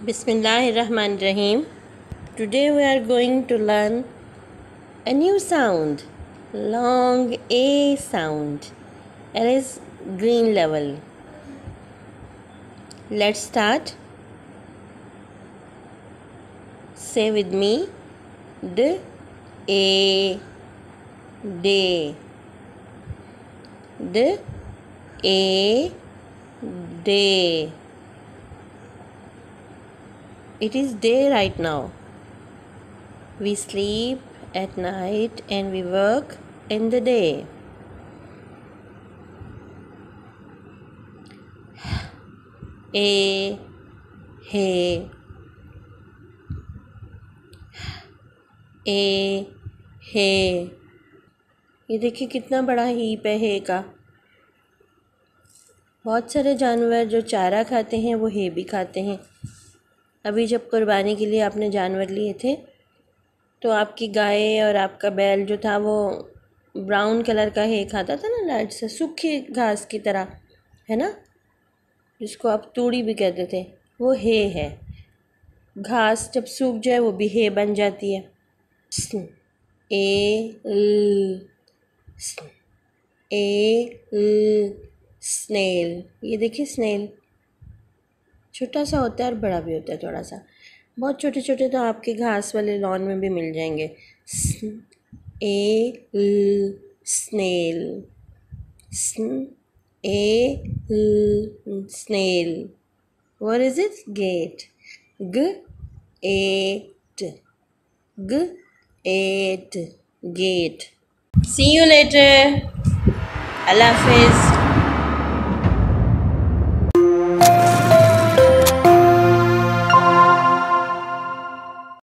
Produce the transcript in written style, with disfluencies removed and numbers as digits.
Bismillahirrahmanirrahim. Today we are going to learn a new sound, long A sound. It is green level. Let's start. Say with me, D A day. D A day. It is day right now. We sleep at night and we work in the day. A hay. A hay. ये देखिए कितना बड़ा heap है हे का। बहुत सारे जानवर जो चारा खाते हैं वो हे भी खाते हैं। अभी जब कुर्बानी के लिए आपने जानवर लिए थे तो आपकी गाय और आपका बैल जो था वो ब्राउन कलर का हे खाता था ना, लाइट से सूखी घास की तरह, है ना, जिसको आप तूड़ी भी कहते थे, वो हे है। घास जब सूख जाए वो भी हे बन जाती है। स्नेल। ये देखिए स्नेल छोटा सा होता है और बड़ा भी होता है थोड़ा सा। बहुत छोटे छोटे तो आपके घास वाले लॉन में भी मिल जाएंगे। Snail. Snail. What is it? Gate. Gate. See you later. Allah Hafiz.